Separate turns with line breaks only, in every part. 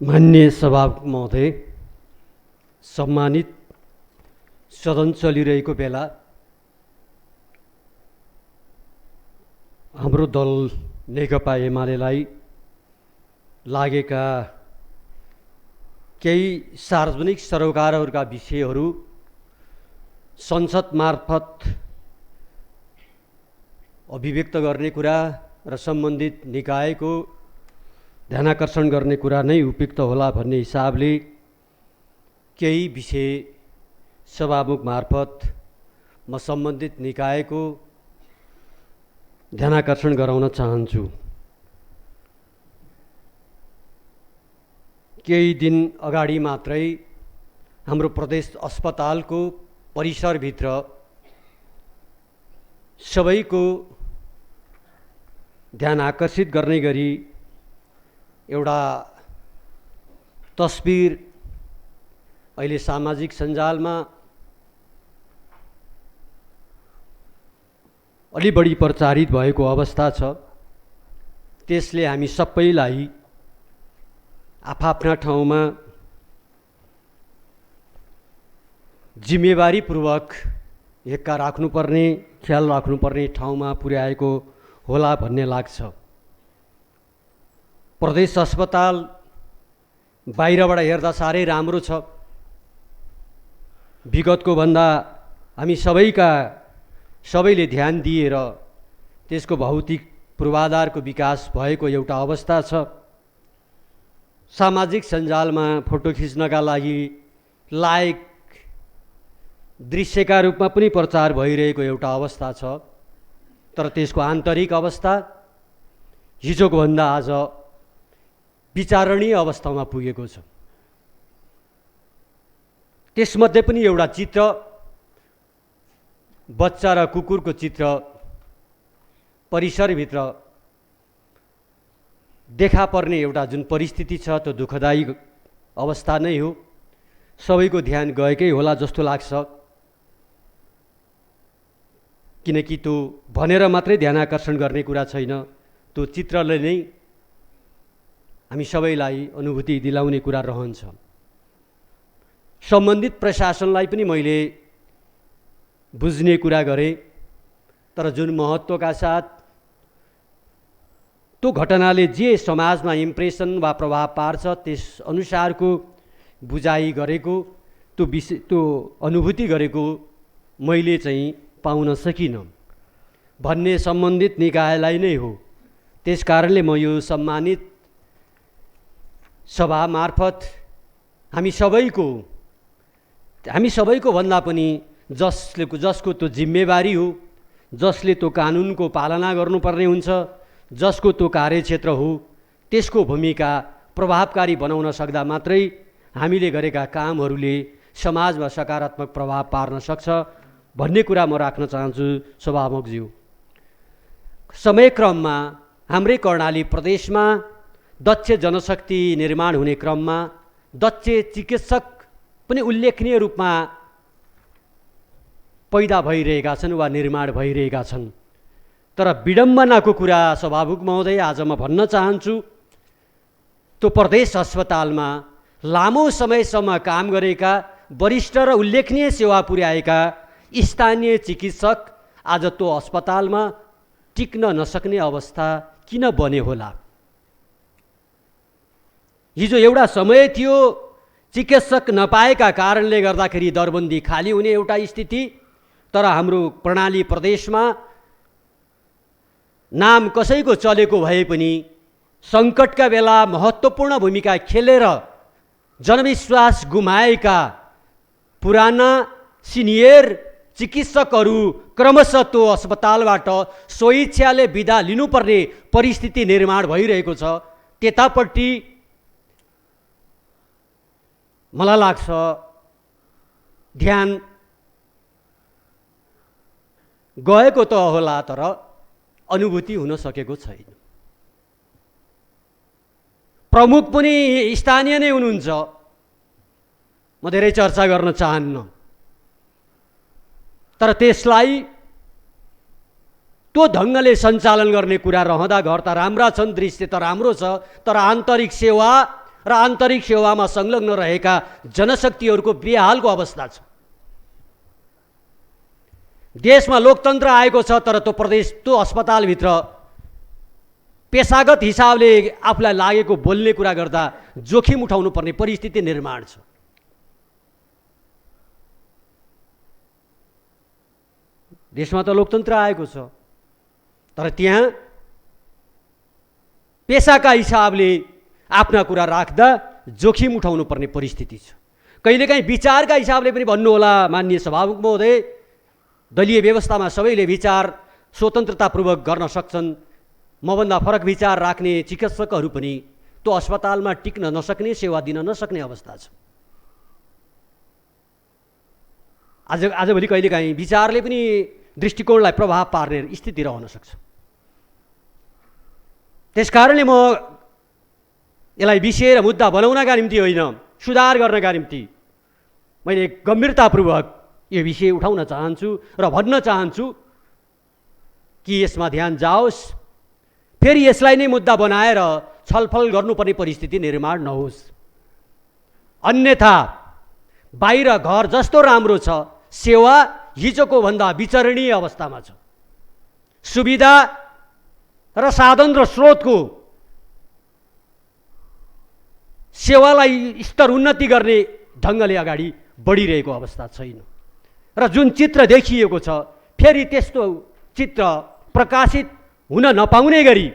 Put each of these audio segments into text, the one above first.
माननीय सभामुख महोदय, सम्मानित सदन चलिरहेको बेला हाम्रो दल नेकपा एमालेलाई लागेका केही सार्वजनिक सरोकारहरूका विषयहरू संसद मार्फत अभिव्यक्त गर्ने कुरा र सम्बन्धित निकायको ध्यानाकर्षण गर्ने कुरा नै उपयुक्त होला भन्ने हिसाबले केही विषय सभामुख मार्फत म सम्बन्धित निकायको ध्यानाकर्षण गराउन चाहन्छु। केही दिन अगाडि मात्रै हाम्रो प्रदेश अस्पतालको परिसरभित्र सबैको ध्यान आकर्षित गर्ने गरी एउटा तस्बिर अहिले सामाजिक सञ्जालमा अलि बढी प्रचारित भएको अवस्था छ। त्यसले हामी सबैलाई आफ्ना ठाउँमा जिम्मेवारीपूर्वक हेक्का राख्नुपर्ने, ख्याल राख्नुपर्ने ठाउँमा पुर्याएको होला भन्ने लाग्छ। प्रदेश अस्पताल बाहिरबाट हेर्दा साह्रै राम्रो छ। विगतको भन्दा हामी सबैले ध्यान दिएर त्यसको भौतिक पूर्वाधारको विकास भएको एउटा अवस्था छ। सामाजिक सञ्जालमा फोटो खिच्नका लागि लायक दृश्यका रूपमा पनि प्रचार भइरहेको एउटा अवस्था छ। तर त्यसको आन्तरिक अवस्था हिजोको भन्दा आज विचारणीय अवस्थामा पुगेको छ। त्यसमध्ये पनि एउटा चित्र, बच्चा र कुकुरको चित्र परिसरभित्र देखा पर्ने एउटा जुन परिस्थिति छ त्यो दुःखदायी अवस्था नै हो। सबैको ध्यान गएकै होला जस्तो लाग्छ, किनकि त्यो भनेर मात्रै ध्यान आकर्षण गर्ने कुरा छैन, त्यो चित्रले नै हामी सबैलाई अनुभूति दिलाउने कुरा रहन्छ। सम्बन्धित प्रशासनलाई पनि मैले बुझ्ने कुरा गरेँ, तर जुन महत्त्वका साथ त्यो घटनाले जे समाजमा इम्प्रेसन वा प्रभाव पार्छ त्यस अनुसारको बुझाइ गरेको, त्यो अनुभूति गरेको मैले चाहिँ पाउन सकिनँ भन्ने सम्बन्धित निकायलाई नै हो। त्यस कारणले म यो सम्मानित सभा मार्फत हामी सबैको भन्दा पनि जसको त्यो जिम्मेवारी हो, जसले त्यो कानुनको पालना गर्नुपर्ने हुन्छ, जसको त्यो कार्यक्षेत्र हो, त्यसको भूमिका प्रभावकारी बनाउन सक्दा मात्रै हामीले गरेका कामहरूले समाजमा सकारात्मक प्रभाव पार्न सक्छ भन्ने कुरा म राख्न चाहन्छु। सभामुखज्यू, समयक्रममा हाम्रै कर्णाली प्रदेशमा दक्ष जनशक्ति निर्माण हुने क्रममा दक्ष चिकित्सक पनि उल्लेखनीय रूपमा पैदा भइरहेका छन् वा निर्माण भइरहेका छन्। तर विडम्बनाको कुरा सभामुख महोदय आज म भन्न चाहन्छु, त्यो प्रदेश अस्पतालमा लामो समयसम्म काम गरेका वरिष्ठ र उल्लेखनीय सेवा पुर्याएका स्थानीय चिकित्सक आज त्यो अस्पतालमा टिक्न नसक्ने अवस्था किन बने होला? हिजो एउटा समय थियो चिकित्सक नपाएका कारणले गर्दाखेरि दरबन्दी खाली हुने एउटा स्थिति। तर हाम्रो प्रणाली प्रदेशमा नाम कसैको चलेको भए पनि सङ्कटका बेला महत्त्वपूर्ण भूमिका खेलेर जनविश्वास गुमाएका पुराना सिनियर चिकित्सकहरू क्रमशः त्यो अस्पतालबाट स्वेच्छाले बिदा लिनुपर्ने परिस्थिति निर्माण भइरहेको छ। त्यतापट्टि मलाई लाग्छ ध्यान गएको त होला, तर अनुभूति हुन सकेको छैन। प्रमुख पनि स्थानीय नै हुनुहुन्छ, म धेरै चर्चा गर्न चाहन्न। तर त्यसलाई त्यो ढङ्गले सञ्चालन गर्ने कुरा रहँदा घर त राम्रा छन्, दृश्य त राम्रो छ, तर आन्तरिक सेवा र आन्तरिक सेवामा संलग्न रहेका जनशक्तिहरूको बेहालको अवस्था छ। देशमा लोकतन्त्र आएको छ, तर त्यो प्रदेश त्यो अस्पतालभित्र पेशागत हिसाबले आफूलाई लागेको बोल्ने कुरा गर्दा जोखिम उठाउनु पर्ने परिस्थिति निर्माण छ। देशमा त लोकतन्त्र आएको छ, तर त्यहाँ पेसाका हिसाबले आफ्ना कुरा राख्दा जोखिम उठाउनु पर्ने परिस्थिति छ। कहिलेकाहीँ विचारका हिसाबले पनि भन्नुहोला माननीय सभामुख महोदय, दलीय व्यवस्थामा सबैले विचार स्वतन्त्रतापूर्वक गर्न सक्छन्। मभन्दा फरक विचार राख्ने चिकित्सकहरू पनि त्यो अस्पतालमा टिक्न नसक्ने, सेवा दिन नसक्ने अवस्था छ। आजभोलि कहिलेकाहीँ विचारले पनि दृष्टिकोणलाई प्रभाव पार्ने स्थिति रहन सक्छ। त्यसकारणले म यसलाई विषय र मुद्दा बनाउनका निम्ति होइन, सुधार गर्नका निम्ति मैले गम्भीरतापूर्वक यो विषय उठाउन चाहन्छु र भन्न चाहन्छु कि यसमा ध्यान जाओस्, फेरि यसलाई नै मुद्दा बनाएर छलफल गर्नुपर्ने परिस्थिति निर्माण नहोस्। अन्यथा बाहिर घर जस्तो राम्रो छ, सेवा हिजोको भन्दा विचरणीय अवस्थामा छ। सुविधा र साधन र स्रोतको सेवालाई स्तर उन्नति गर्ने ढङ्गले अगाडि बढिरहेको अवस्था छैन। र जुन चित्र देखिएको छ, फेरि त्यस्तो चित्र प्रकाशित हुन नपाउने गरी,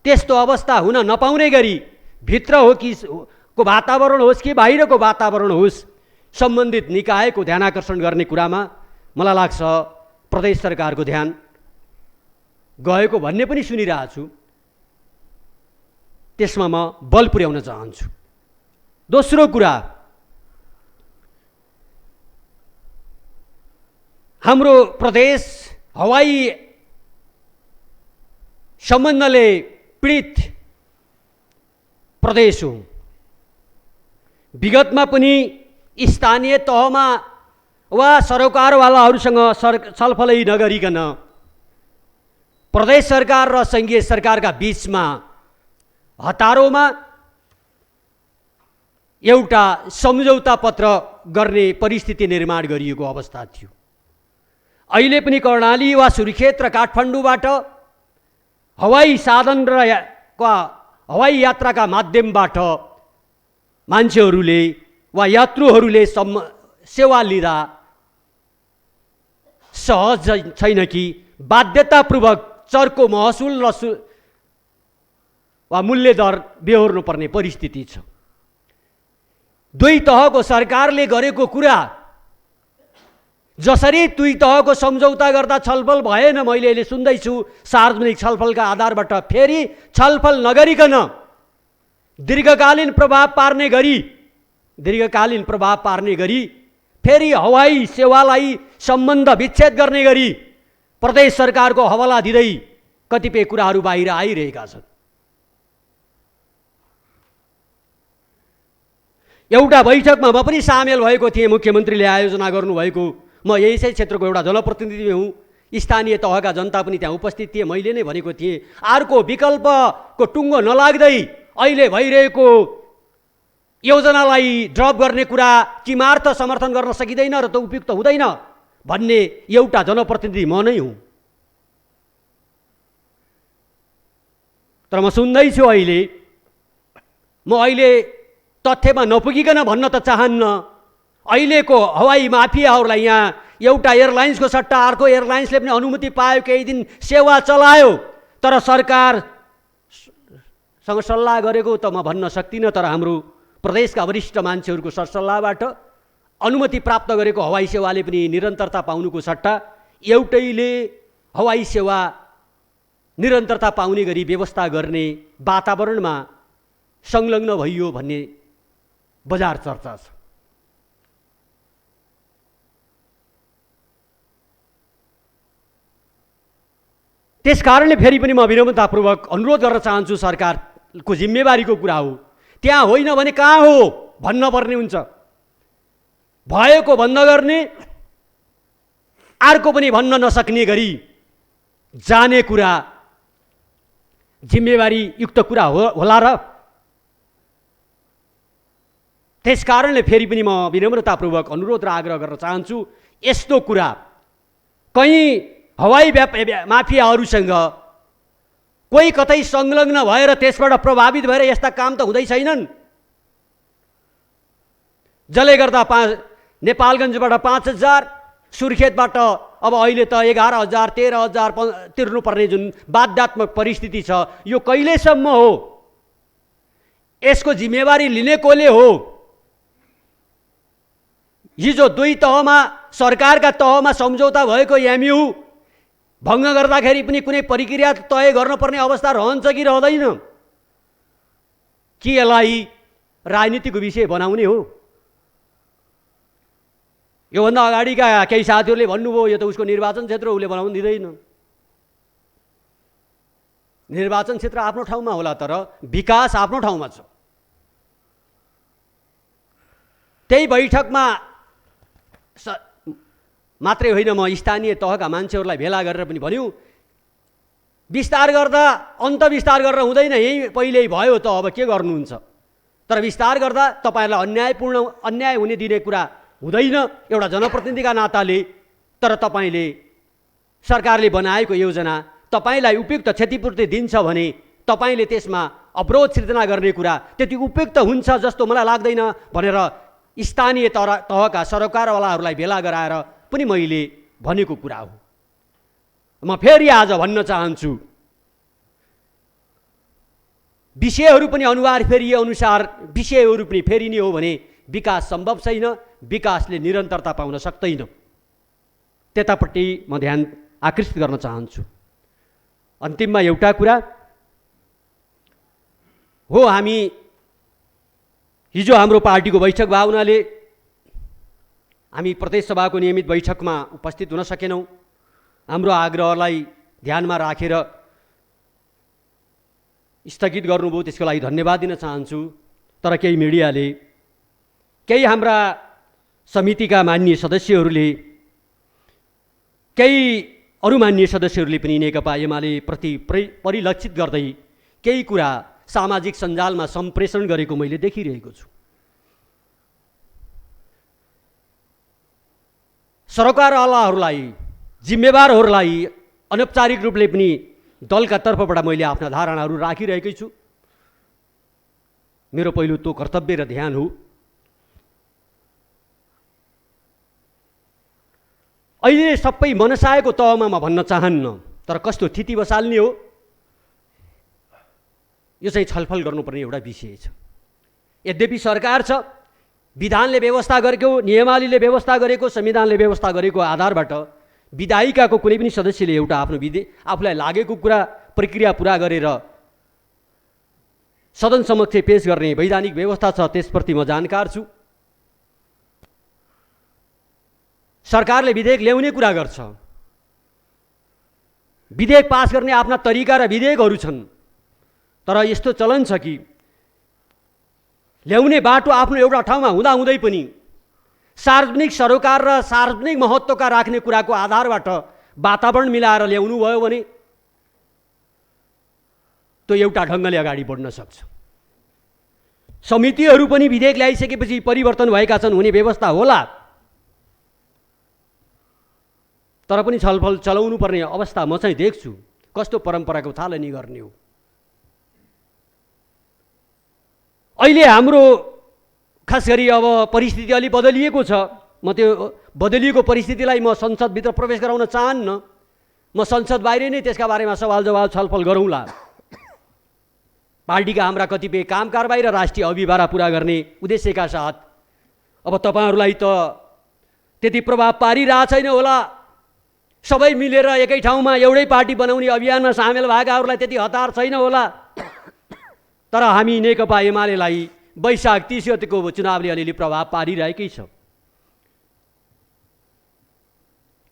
त्यस्तो अवस्था हुन नपाउने गरी भित्र हो कि को वातावरण होस् कि बाहिरको वातावरण होस्, सम्बन्धित निकायको ध्यानाकर्षण गर्ने कुरामा मलाई लाग्छ प्रदेश सरकारको ध्यान गएको भन्ने पनि सुनिरहेको छु। त्यसमा म बल पुर्याउन चाहन्छु। दोस्रो कुरा, हाम्रो प्रदेश हवाई सम्बन्धले पीडित प्रदेश हो। विगतमा पनि स्थानीय तहमा वा सरकारवालाहरूसँग छलफलै नगरिकन प्रदेश सरकार र सङ्घीय सरकारका बीचमा हतारोमा एउटा सम्झौता पत्र गर्ने परिस्थिति निर्माण गरिएको अवस्था थियो। अहिले पनि कर्णाली वा सुर्खेत र काठमाडौँबाट हवाई साधन र हवाई यात्राका माध्यमबाट मान्छेहरूले वा यात्रुहरूले सेवा लिँदा सहज छैन कि बाध्यतापूर्वक चर्को महसुल र वा मूल्य दर बेहोर्नुपर्ने परिस्थिति छ। दुई तहको सरकारले गरेको कुरा जसरी दुई तहको सम्झौता गर्दा छलफल भएन, मैले अहिले सुन्दैछु सार्वजनिक छलफलका आधारबाट फेरि छलफल नगरिकन दीर्घकालीन प्रभाव पार्ने गरी फेरि हवाई सेवालाई सम्बन्ध विच्छेद गर्ने गरी प्रदेश सरकारको हवाला दिँदै कतिपय कुराहरू बाहिर आइरहेका छन्। एउटा बैठकमा म पनि सामेल भएको थिएँ, मुख्यमन्त्रीले आयोजना गर्नुभएको। म यसै क्षेत्रको एउटा जनप्रतिनिधि हुँ, स्थानीय तहका जनता पनि त्यहाँ उपस्थित थिए। मैले नै भनेको थिएँ, अर्को विकल्पको टुङ्गो नलाग्दै अहिले भइरहेको योजनालाई ड्रप गर्ने कुरा किमार्थ समर्थन गर्न सकिँदैन र त उपयुक्त हुँदैन भन्ने एउटा जनप्रतिनिधि म नै हुँ। तर म सुन्दैछु म अहिले तथ्यमा नपुगिकन भन्न त चाहन्न, अहिलेको हवाई माफियाहरूलाई यहाँ एउटा एयरलाइन्सको सट्टा अर्को एयरलाइन्सले पनि अनुमति पायो, केही दिन सेवा चलायो, तर सरकारसँग सल्लाह गरेको त म भन्न सक्दिनँ। तर हाम्रो प्रदेशका वरिष्ठ मान्छेहरूको सरसल्लाहबाट अनुमति प्राप्त गरेको हवाई सेवाले पनि निरन्तरता पाउनुको सट्टा एउटैले हवाई सेवा निरन्तरता पाउने गरी व्यवस्था गर्ने वातावरणमा संलग्न भइयो भन्ने बजार चर्चा छ। त्यसकारणले फेरि पनि म विनम्रतापूर्वक अनुरोध गर्न चाहन्छु, सरकारको जिम्मेवारीको कुरा हो, त्यहाँ होइन भने कहाँ हो भन्न पर्ने हुन्छ। भएको बन्द गर्ने, अर्को पनि भन्न नसक्ने गरी जाने कुरा जिम्मेवारी युक्त कुरा होला र? त्यसकारणले फेरि पनि म विनम्रतापूर्वक अनुरोध र आग्रह गर्न चाहन्छु, यस्तो कुरा कहीँ हवाई माफियाहरूसँग कोही कतै संलग्न भएर त्यसबाट प्रभावित भएर यस्ता काम त हुँदै छैनन्। जसले गर्दा नेपालगञ्जबाट 5,000, सुर्खेतबाट अब अहिले त 11,000 13,000 तिर्नुपर्ने जुन बाध्यात्मक परिस्थिति छ, यो कहिलेसम्म हो? यसको जिम्मेवारी लिने कसले हो? हिजो 2 तहमा, सरकारका तहमा सम्झौता भएको एमयू भङ्ग गर्दाखेरि पनि कुनै प्रक्रिया तय गर्नुपर्ने अवस्था रहन्छ कि रहँदैन? कि यसलाई राजनीतिको विषय बनाउने हो? योभन्दा अगाडिका केही साथीहरूले भन्नुभयो यो त उसको निर्वाचन क्षेत्र, उसले बनाउन दिँदैन। निर्वाचन क्षेत्र आफ्नो ठाउँमा होला, तर विकास आफ्नो ठाउँमा छ। त्यही बैठकमा मात्रै होइन, म स्थानीय तहका मान्छेहरूलाई भेला गरेर पनि भन्यो, विस्तार गर्दा विस्तार गरेर हुँदैन, यही पहिल्यै भयो त अब के गर्नुहुन्छ? तर विस्तार गर्दा तपाईँहरूलाई अन्याय हुने दिने कुरा हुँदैन एउटा जनप्रतिनिधिका नाताले। तर तपाईँले सरकारले बनाएको योजना तपाईँलाई उपयुक्त क्षतिपूर्ति दिन्छ भने तपाईँले त्यसमा अवरोध सिर्जना गर्ने कुरा त्यति उपयुक्त हुन्छ जस्तो मलाई लाग्दैन भनेर स्थानीय तहका सरकारवालाहरूलाई भेला गराएर पनि मैले भनेको कुरा हो। म फेरि आज भन्न चाहन्छु, विषयहरू पनि अनुहार फेरिए अनुसार विषयहरू पनि फेरिने हो भने विकास सम्भव छैन, विकासले निरन्तरता पाउन सक्दैन। त्यतापट्टि म ध्यान आकृष्ट गर्न चाहन्छु। अन्तिममा एउटा कुरा हो, हामी हिजो हाम्रो पार्टीको बैठक भएको हुनाले हामी प्रदेश सभाको नियमित बैठकमा उपस्थित हुन सकेनौँ। हाम्रो आग्रहलाई ध्यानमा राखेर स्थगित गर्नुभयो, त्यसको लागि धन्यवाद दिन चाहन्छु। तर केही मिडियाले, केही हाम्रा समितिका माननीय सदस्यहरूले, केही अरू माननीय सदस्यहरूले पनि नेकपा एमाले प्रति परिलक्षित गर्दै केही कुरा सामाजिक सञ्जालमा सम्प्रेषण गरेको मैले देखिरहेको छु। सरकारवालाहरूलाई, जिम्मेवारहरूलाई अनौपचारिक रूपले पनि दलका तर्फबाट मैले आफ्ना धारणाहरू राखिरहेकै छु। मेरो पहिलो त्यो कर्तव्य र ध्यान हो। अहिले सबै मनसायको तहमा म भन्न चाहन्न, तर कस्तो स्थिति बसाल्ने हो यो चाहिँ छलफल गर्नुपर्ने एउटा विषय छ। यद्यपि सरकार छ, विधानले व्यवस्था गरेको, नियमावलीले व्यवस्था गरेको, संविधानले व्यवस्था गरेको आधारबाट विधायिकाको कुनै पनि सदस्यले एउटा आफ्नो आफूलाई लागेको कुरा प्रक्रिया पुरा गरेर सदन समक्ष पेश गर्ने वैधानिक व्यवस्था छ, त्यसप्रति म जानकार छु। सरकारले विधेयक ल्याउने कुरा गर्छ, विधेयक पास गर्ने आफ्ना तरिका र विधेयकहरू छन्, तर यस्तो चलन छ कि ल्याउने बाटो आफ्नो एउटा ठाउँमा हुँदाहुँदै पनि सार्वजनिक सरोकार र सार्वजनिक महत्त्वका राख्ने कुराको आधारबाट वातावरण मिलाएर ल्याउनु भयो भने त्यो एउटा ढङ्गले अगाडि बढ्न सक्छ। समितिहरू पनि विधेयक ल्याइसकेपछि परिवर्तन भएका छन्, हुने व्यवस्था होला, तर पनि छलफल चलाउनु पर्ने अवस्था म चाहिँ देख्छु। कस्तो परम्पराको थालनी गर्ने हो? अहिले हाम्रो खास गरी अब परिस्थिति अलि बदलिएको छ। म त्यो बदलिएको परिस्थितिलाई म संसदभित्र प्रवेश गराउन चाहन्न। म संसद बाहिर नै त्यसका बारेमा सवाल जवाब छलफल गरौँला। पार्टीका हाम्रा कतिपय काम कारबाही र राष्ट्रिय अभिभारा पुरा गर्ने उद्देश्यका साथ अब तपाईँहरूलाई त त्यति प्रभाव पारिरहेको छैन होला, सबै मिलेर एकै ठाउँमा एउटै पार्टी बनाउने अभियानमा सामेल भएकाहरूलाई त्यति हतार छैन होला, तर हामी नेकपा एमालेलाई वैशाख 30 गतिको चुनावले अलिअलि प्रभाव पारिरहेकै छ।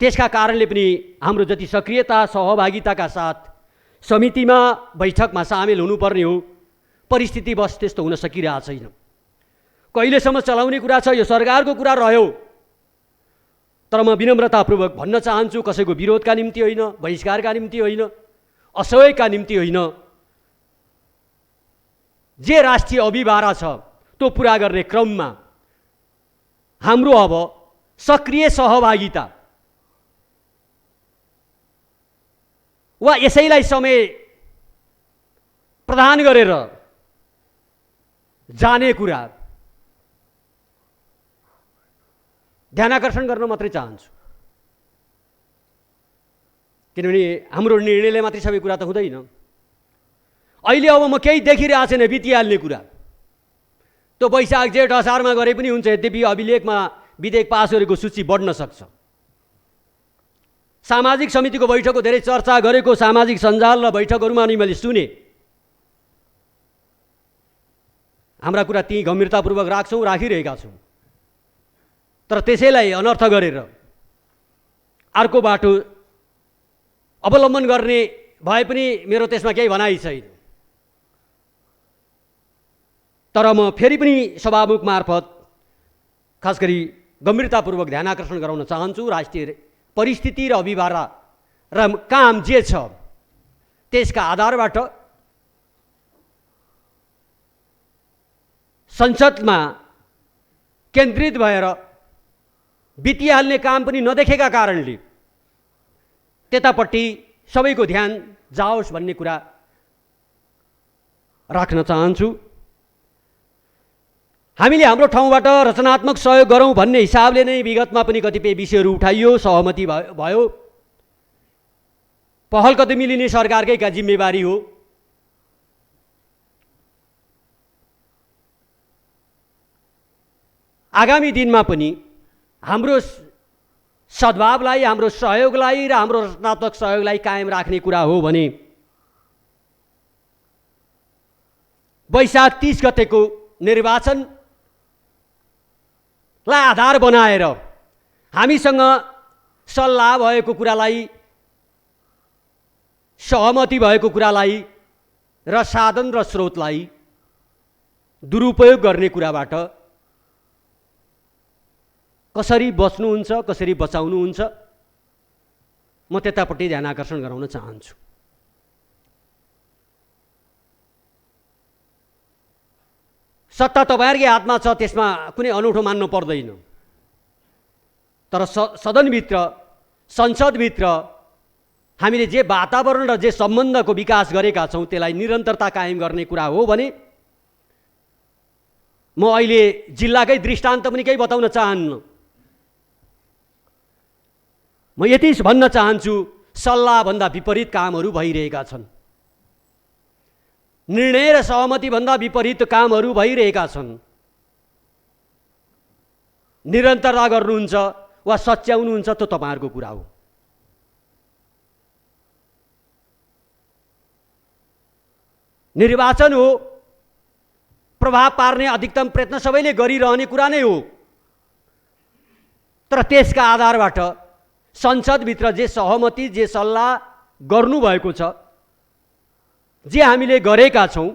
त्यसका कारणले पनि हाम्रो जति सक्रियता सहभागिताका साथ समितिमा बैठकमा सामेल हुनुपर्ने हो, परिस्थिति बस त्यस्तो हुन सकिरहेको छैन। कहिलेसम्म चलाउने कुरा छ, यो सरकारको कुरा रह्यो। तर म विनम्रतापूर्वक भन्न चाहन्छु, कसैको विरोधका निम्ति होइन, बहिष्कारका निम्ति होइन, असहयोगका निम्ति होइन, जे राष्ट्रिय अभिभारा छ त्यो पुरा गर्ने क्रममा हाम्रो अब सक्रिय सहभागिता वा यसैलाई समय प्रदान गरेर जाने कुरा ध्यानाकर्षण गर्न मात्रै चाहन्छु। किनभने हाम्रो निर्णयले मात्रै सबै कुरा त हुँदैन। अहिले अब म केही देखिरहेको छैन बितिहाल्ने कुरा। त्यो वैशाख जेठ असारमा गरे पनि हुन्छ। यद्यपि अभिलेखमा विधेयक पास गरेको सूची बढ्न सक्छ। सामाजिक समितिको बैठकको धेरै चर्चा गरेको सामाजिक सञ्जाल र बैठकहरूमा नि मैले सुने। हाम्रा कुरा ती गम्भीरतापूर्वक राख्छौँ, राखिरहेका छौँ। तर त्यसैलाई अनर्थ गरेर अर्को बाटो अवलम्बन गर्ने भए पनि मेरो त्यसमा केही भनाइ छैन। तर म फेरि पनि सभामुख मार्फत खास गरी गम्भीरतापूर्वक ध्यानाकर्षण गराउन चाहन्छु। राष्ट्रिय परिस्थिति र अभिभारा र काम जे छ त्यसका आधारबाट संसदमा केन्द्रित भएर बितिहाल्ने काम पनि नदेखेका कारणले त्यतापट्टि सबैको ध्यान जाओस् भन्ने कुरा राख्न चाहन्छु। हामीले हाम्रो ठाउँबाट रचनात्मक सहयोग गरौँ भन्ने हिसाबले नै विगतमा पनि कतिपय विषयहरू उठाइयो, सहमति भयो। पहल कदमी लिने सरकारकै जिम्मेवारी हो। आगामी दिनमा पनि हाम्रो सद्भावलाई, हाम्रो सहयोगलाई र हाम्रो रचनात्मक सहयोगलाई कायम राख्ने कुरा हो भने वैशाख 30 गतेको निर्वाचनलाई आधार बनाएर हामीसँग सल्लाह भएको कुरालाई, सहमति भएको कुरालाई र साधन र स्रोतलाई दुरुपयोग गर्ने कुराबाट कसरी बच्नुहुन्छ, कसरी बचाउनुहुन्छ, म त्यतापट्टि ध्यानाकर्षण गराउन चाहन्छु। सत्ता तपाईहरुकै हातमा छ, त्यसमा कुनै अनौठो मान्नु पर्दैन। तर सदनभित्र, संसदभित्र हामीले जे वातावरण र जे सम्बन्धको विकास गरेका छौँ त्यसलाई निरन्तरता कायम गर्ने कुरा हो भने म अहिले जिल्लाकै दृष्टान्त पनि केही बताउन चाहन्न। म यति भन्न चाहन्छु, सल्लाहभन्दा विपरीत कामहरू भइरहेका छन्। निर्णय र सहमतिभन्दा विपरीत कामहरू भइरहेका छन्। निरन्तरता गर्नुहुन्छ वा सच्याउनुहुन्छ त्यो तपाईहरुको कुरा हो। निर्वाचन हो, प्रभाव पार्ने अधिकतम प्रयत्न सबैले गरिरहने कुरा नै हो। तर त्यसका आधारबाट संसदभित्र जे सहमति, जे सल्लाह गर्नुभएको छ, जे हामीले गरेका छौँ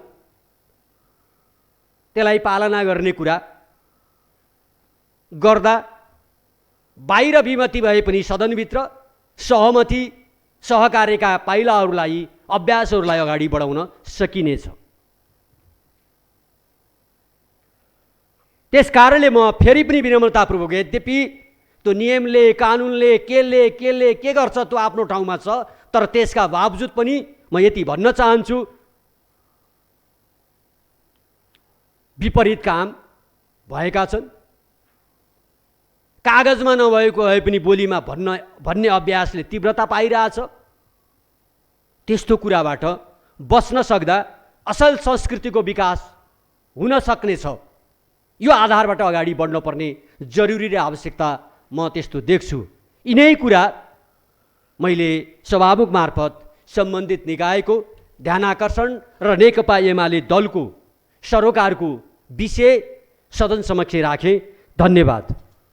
त्यसलाई पालना गर्ने कुरा गर्दा बाहिर विमति भए पनि सदनभित्र सहमति, सहकार्यका पाइलाहरूलाई, अभ्यासहरूलाई अगाडि बढाउन सकिनेछ। त्यसकारणले म फेरि पनि विनम्रतापूर्वक, यद्यपि त्यो नियमले, कानुनले के गर्छ त्यो आफ्नो ठाउँमा छ, तर त्यसका बावजुद पनि म यति भन्न चाहन्छु, विपरीत काम भएका छन्। कागजमा नभएको भए पनि बोलीमा भन्ने अभ्यासले तीव्रता पाइरहेछ। त्यस्तो कुराबाट बच्न सक्दा असल संस्कृतिको विकास हुन सक्नेछ। यो आधारबाट अगाडि बढ्न पर्ने जरुरी र आवश्यकता म त्यस्तो देख्छु। यिनै कुरा मैले सभामुख मार्फत सम्बन्धित निकायको ध्यानाकर्षण र नेकपा एमाले दलको सरोकारको विषय सदन समक्ष राखेँ। धन्यवाद।